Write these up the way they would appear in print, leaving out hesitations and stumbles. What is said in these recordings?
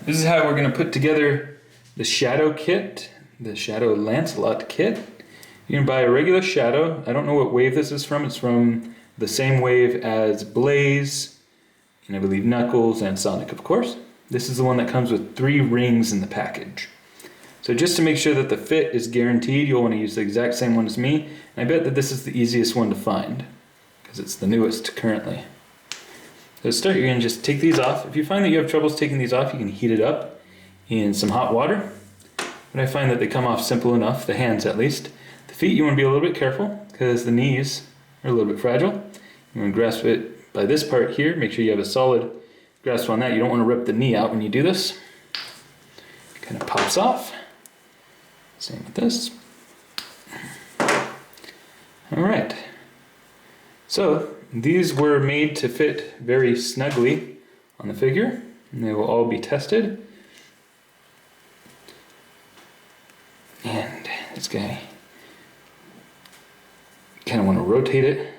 this is how we're going to put together the Shadow kit, the Shadow Lancelot kit. You're going to buy a regular Shadow. I don't know what wave this is from. It's from the same wave as Blaze, and I believe Knuckles and Sonic, of course. This is the one that comes with 3 rings in the package. So just to make sure that the fit is guaranteed, you'll want to use the exact same one as me. And I bet that this is the easiest one to find, because it's the newest currently. So to start, you're going to just take these off. If you find that you have troubles taking these off, you can heat it up in some hot water. But I find that they come off simple enough, the hands at least. The feet, you want to be a little bit careful, because the knees are a little bit fragile. You want to grasp it by this part here. Make sure you have a solid grasp on that. You don't want to rip the knee out when you do this. It kind of pops off. Same with this. All right. So these were made to fit very snugly on the figure, and they will all be tested. And this guy, kind of want to rotate it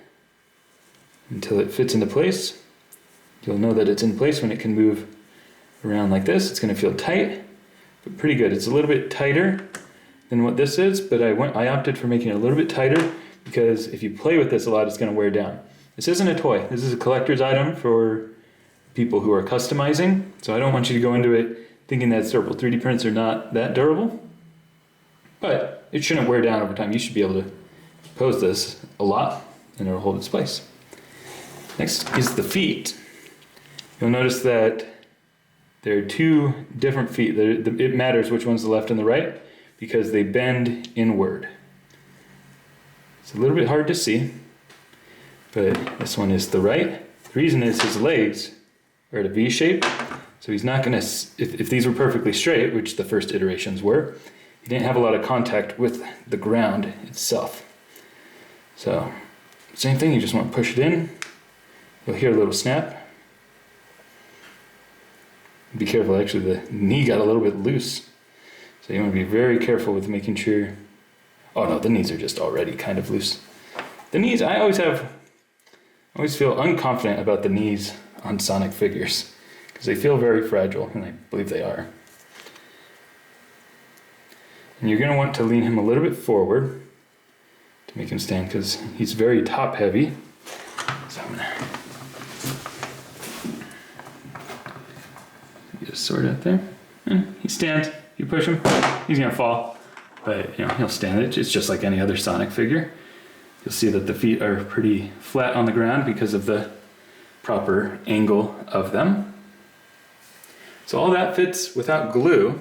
until it fits into place. You'll know that it's in place when it can move around like this. It's going to feel tight, but pretty good. It's a little bit tighter than what this is, but I opted for making it a little bit tighter because if you play with this a lot, it's going to wear down. This isn't a toy. This is a collector's item for people who are customizing. So I don't want you to go into it thinking that durable. 3D prints are not that durable, but it shouldn't wear down over time. You should be able to pose this a lot and it'll hold its place. Next is the feet. You'll notice that there are 2 different feet. It matters which one's the left and the right because they bend inward. It's a little bit hard to see, but this one is the right. The reason is his legs are at a V shape, so he's not gonna, if these were perfectly straight, which the first iterations were, he didn't have a lot of contact with the ground itself. So, same thing, you just want to push it in. You'll hear a little snap. Be careful, actually the knee got a little bit loose. So you want to be very careful with making sure, oh no, the knees are just already kind of loose. The knees, I always feel unconfident about the knees on Sonic figures because they feel very fragile, and I believe they are. And you're going to want to lean him a little bit forward to make him stand because he's very top heavy. So I'm going to just sort out there. And he stands. You push him, he's going to fall, but he'll stand it. It's just like any other Sonic figure. You'll see that the feet are pretty flat on the ground because of the proper angle of them. So all that fits without glue.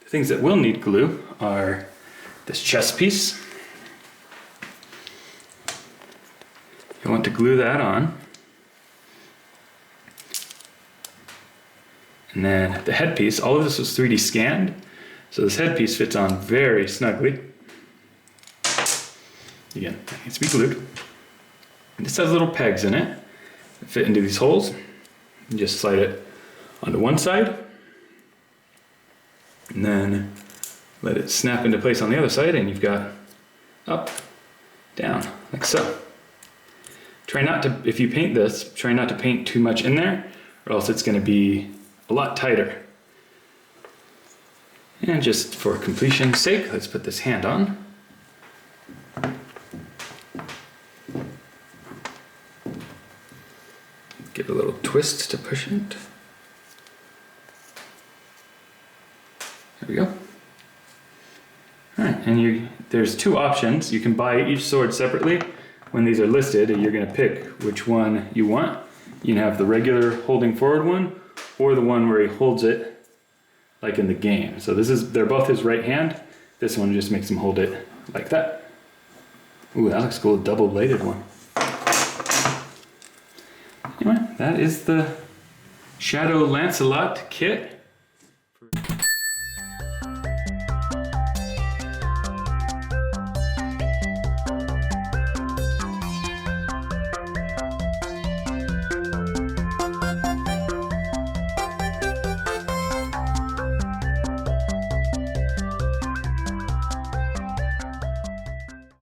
The things that will need glue are this chest piece. You'll want to glue that on. And then the headpiece, all of this was 3D scanned, so this headpiece fits on very snugly. Again, it needs to be glued. This has little pegs in it that fit into these holes. You just slide it onto one side, and then let it snap into place on the other side, and you've got up, down, like so. Try not to, if you paint this, try not to paint too much in there, or else it's going to be a lot tighter. And just for completion's sake, let's put this hand on. Give a little twist to push it. There we go. Alright, and there's 2 options. You can buy each sword separately. When these are listed, you're going to pick which one you want. You can have the regular holding forward one, or the one where he holds it like in the game. So they're both his right hand. This one just makes him hold it like that. Ooh, that looks cool, a double-bladed one. Anyway, that is the Shadow Lancelot kit.